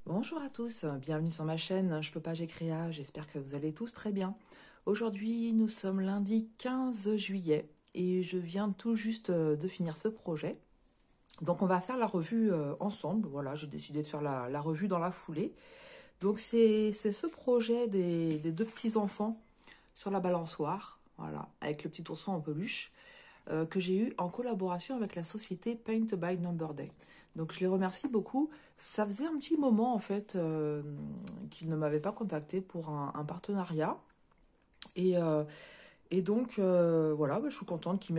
Bonjour à tous, bienvenue sur ma chaîne Je peux pas, j'ai créa, j'espère que vous allez tous très bien. Aujourd'hui, nous sommes lundi 15 juillet et je viens tout juste de finir ce projet. Donc on va faire la revue ensemble, voilà, j'ai décidé de faire la revue dans la foulée. Donc c'est ce projet des deux petits-enfants sur la balançoire, voilà, avec le petit ourson en peluche que j'ai eu en collaboration avec la société Paint by Number Day. Donc je les remercie beaucoup. Ça faisait un petit moment en fait qu'ils ne m'avaient pas contacté pour un partenariat. Et, euh, et donc voilà, je suis contente qu'ils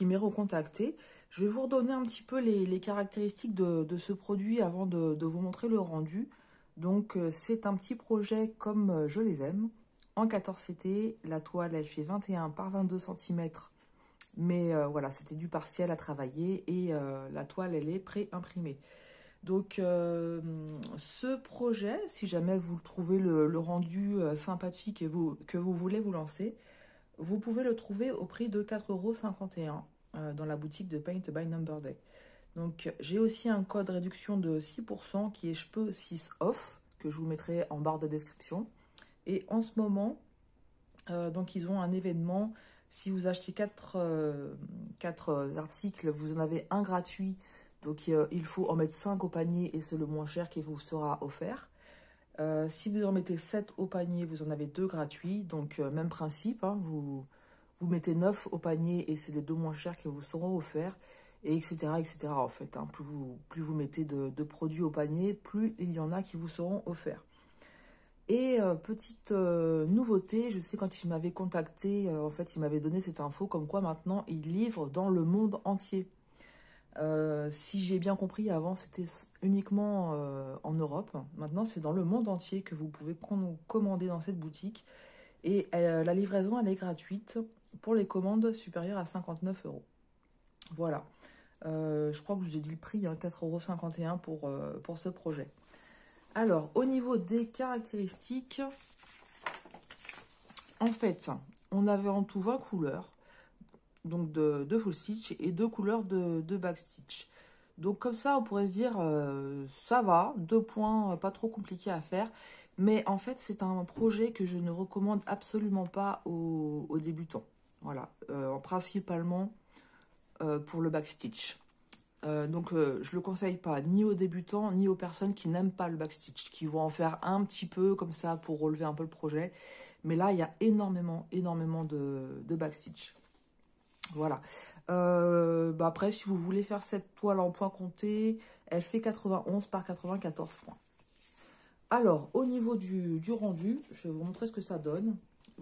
m'aient recontacté. Je vais vous redonner un petit peu les caractéristiques de ce produit avant de vous montrer le rendu. Donc c'est un petit projet comme je les aime. En 14CT, la toile elle fait 21 par 22 cm. Mais voilà, c'était du partiel à travailler et la toile, elle est pré-imprimée. Donc, ce projet, si jamais vous trouvez le rendu sympathique et que vous voulez vous lancer, vous pouvez le trouver au prix de 4,51 € dans la boutique de Paint by Number Day. Donc, j'ai aussi un code réduction de 6% qui est Je peux 6 off, que je vous mettrai en barre de description. Et en ce moment, donc ils ont un événement. Si vous achetez 4 articles, vous en avez un gratuit. Donc il faut en mettre 5 au panier et c'est le moins cher qui vous sera offert. Si vous en mettez 7 au panier, vous en avez 2 gratuits. Donc même principe, hein, vous mettez 9 au panier et c'est les 2 moins chers qui vous seront offerts. Et etc. etc. en fait. Hein. Plus vous mettez de produits au panier, plus il y en a qui vous seront offerts. Et petite nouveauté, je sais quand il m'avait contacté, en fait il m'avait donné cette info comme quoi maintenant il livre dans le monde entier. Si j'ai bien compris, avant c'était uniquement en Europe. Maintenant c'est dans le monde entier que vous pouvez commander dans cette boutique. Et la livraison elle est gratuite pour les commandes supérieures à 59 €. Voilà. Je crois que je vous ai dit le prix, hein, 4,51 € pour ce projet. Alors, au niveau des caractéristiques, en fait, on avait en tout 20 couleurs, donc de full stitch et 2 couleurs de back stitch. Donc comme ça, on pourrait se dire, ça va, 2 points, pas trop compliqués à faire. Mais en fait, c'est un projet que je ne recommande absolument pas aux débutants. Voilà, principalement pour le back stitch. Donc je le conseille pas ni aux débutants ni aux personnes qui n'aiment pas le backstitch, qui vont en faire un petit peu comme ça pour relever un peu le projet. Mais là, il y a énormément de backstitch. Voilà. Après, si vous voulez faire cette toile en point compté, elle fait 91 par 94 points. Alors, au niveau du rendu, je vais vous montrer ce que ça donne.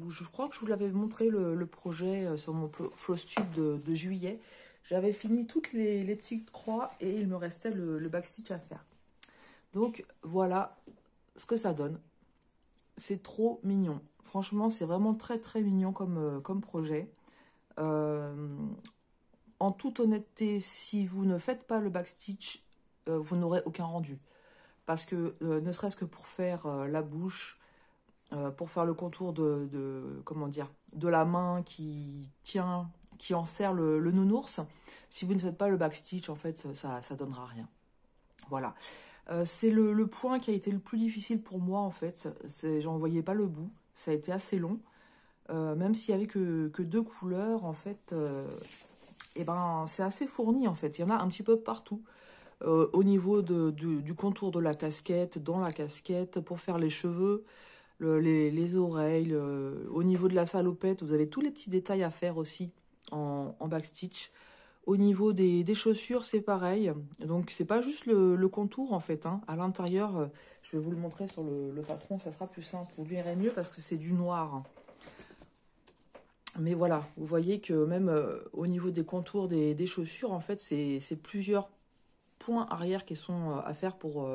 Je crois que je vous l'avais montré le projet sur mon Flowstube de juillet. J'avais fini toutes les petites croix et il me restait le backstitch à faire. Donc voilà ce que ça donne. C'est trop mignon. Franchement, c'est vraiment très très mignon comme projet. En toute honnêteté, si vous ne faites pas le backstitch, vous n'aurez aucun rendu. Parce que ne serait-ce que pour faire la bouche, pour faire le contour comment dire, de la main qui tient, qui enserre le nounours, si vous ne faites pas le backstitch, en fait, ça donnera rien. Voilà. C'est le point qui a été le plus difficile pour moi, en fait. J'en voyais pas le bout. Ça a été assez long. Même s'il y avait que 2 couleurs, en fait, et ben, c'est assez fourni, en fait. Il y en a un petit peu partout. Au niveau du contour de la casquette, dans la casquette, pour faire les cheveux, les oreilles, au niveau de la salopette, vous avez tous les petits détails à faire aussi en backstitch. Au niveau des chaussures, c'est pareil. Donc, c'est pas juste le contour, en fait. Hein. À l'intérieur, je vais vous le montrer sur le patron, ça sera plus simple. Vous verrez mieux parce que c'est du noir. Mais voilà, vous voyez que même au niveau des contours des chaussures, en fait, c'est plusieurs points arrière qui sont à faire pour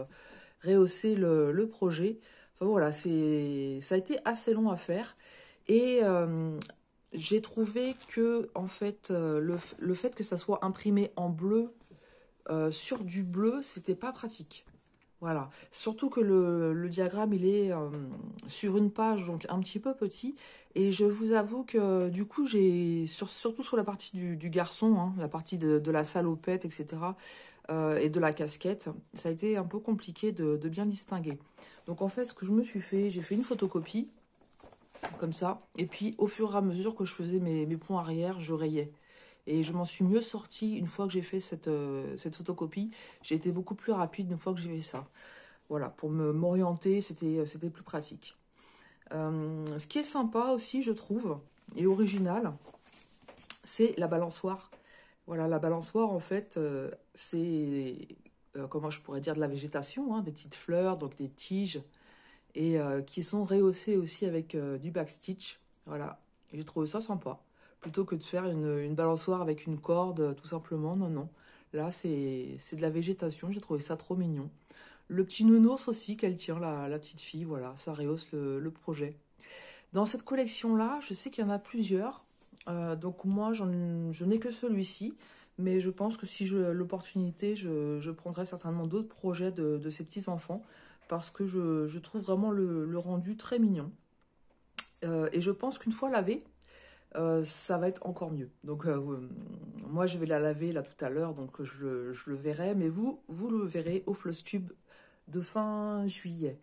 rehausser le projet. Enfin voilà, ça a été assez long à faire. Et j'ai trouvé que, en fait, le fait que ça soit imprimé en bleu sur du bleu, c'était pas pratique. Voilà. Surtout que le diagramme, il est sur une page, donc un petit peu petit. Et je vous avoue que, du coup, surtout sur la partie du garçon, hein, la partie de la salopette, etc., et de la casquette. Ça a été un peu compliqué de bien distinguer. Donc en fait, ce que je me suis fait, j'ai fait une photocopie, comme ça. Et puis au fur et à mesure que je faisais mes points arrière, je rayais. Et je m'en suis mieux sortie une fois que j'ai fait cette photocopie. J'ai été beaucoup plus rapide une fois que j'ai fait ça. Voilà, pour m'orienter, c'était plus pratique. Ce qui est sympa aussi, je trouve, et original, c'est la balançoire. Voilà, la balançoire, en fait, c'est, comment je pourrais dire, de la végétation, hein, des petites fleurs, donc des tiges, et qui sont rehaussées aussi avec du backstitch. Voilà, j'ai trouvé ça sympa. Plutôt que de faire une balançoire avec une corde, tout simplement, non, non. Là, c'est de la végétation, j'ai trouvé ça trop mignon. Le petit nounours aussi qu'elle tient, la petite fille, voilà, ça rehausse le projet. Dans cette collection-là, je sais qu'il y en a plusieurs. Donc moi, je n'ai que celui-ci. Mais je pense que si j'ai l'opportunité, je prendrai certainement d'autres projets de ces petits-enfants. Parce que je trouve vraiment le rendu très mignon. Et je pense qu'une fois lavé, ça va être encore mieux. Donc moi, je vais la laver là tout à l'heure. Donc je le verrai. Mais vous le verrez au Flosstube de fin juillet.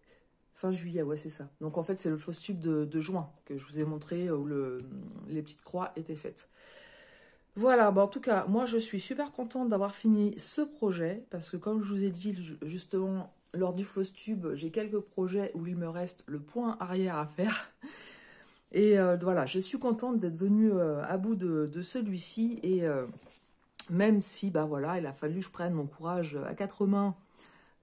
Fin juillet, ouais, c'est ça. Donc en fait, c'est le floss tube de juin que je vous ai montré où les petites croix étaient faites. Voilà, bah en tout cas, moi je suis super contente d'avoir fini ce projet parce que comme je vous ai dit justement lors du floss tube, j'ai quelques projets où il me reste le point arrière à faire. Et voilà, je suis contente d'être venue à bout de celui-ci et même si, bah voilà, il a fallu que je prenne mon courage à quatre mains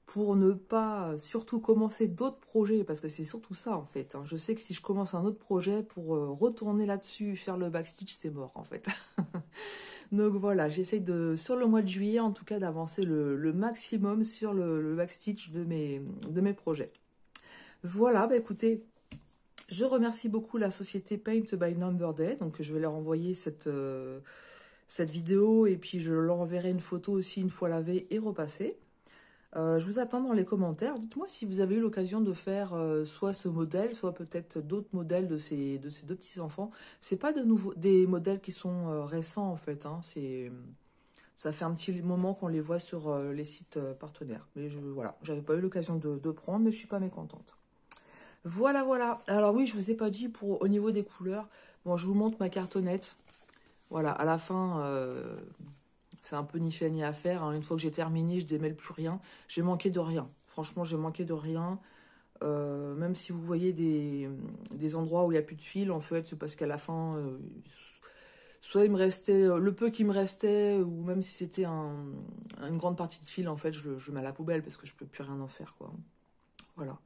pour ne pas surtout commencer d'autres projets, parce que c'est surtout ça en fait. Hein. Je sais que si je commence un autre projet pour retourner là-dessus, faire le backstitch, c'est mort en fait. Donc voilà, j'essaye sur le mois de juillet en tout cas, d'avancer le maximum sur le backstitch de mes projets. Voilà, bah écoutez, je remercie beaucoup la société Paint by Number Day, donc je vais leur envoyer cette vidéo et puis je leur enverrai une photo aussi une fois lavée et repassée. Je vous attends dans les commentaires. Dites-moi si vous avez eu l'occasion de faire soit ce modèle, soit peut-être d'autres modèles de ces deux petits-enfants. C'est pas des modèles qui sont récents en fait. Hein. Ça fait un petit moment qu'on les voit sur les sites partenaires. Mais voilà, j'avais pas eu l'occasion de prendre, mais je suis pas mécontente. Voilà, voilà. Alors oui, je vous ai pas dit au niveau des couleurs. Bon, je vous montre ma cartonnette. Voilà, à la fin, c'est un peu ni fait ni à faire. Hein. Une fois que j'ai terminé, je démêle plus rien. J'ai manqué de rien. Franchement, j'ai manqué de rien. Même si vous voyez des endroits où il n'y a plus de fil, en fait, c'est parce qu'à la fin, soit il me restait le peu qui me restait, ou même si c'était une grande partie de fil, en fait, je le mets à la poubelle parce que je peux plus rien en faire, quoi. Voilà.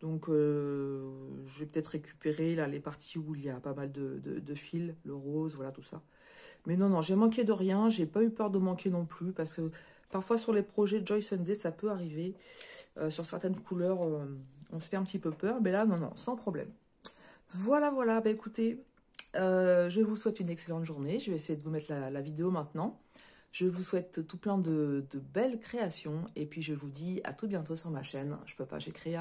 Donc, je vais peut-être récupérer là les parties où il y a pas mal de fils, le rose, voilà, tout ça. Mais non, non, j'ai manqué de rien, j'ai pas eu peur de manquer non plus, parce que parfois sur les projets de Joy Sunday, ça peut arriver. Sur certaines couleurs, on se fait un petit peu peur, mais là, non, non, sans problème. Voilà, voilà, bah écoutez, je vous souhaite une excellente journée. Je vais essayer de vous mettre la vidéo maintenant. Je vous souhaite tout plein de belles créations, et puis je vous dis à tout bientôt sur ma chaîne. Je peux pas, j'ai créé.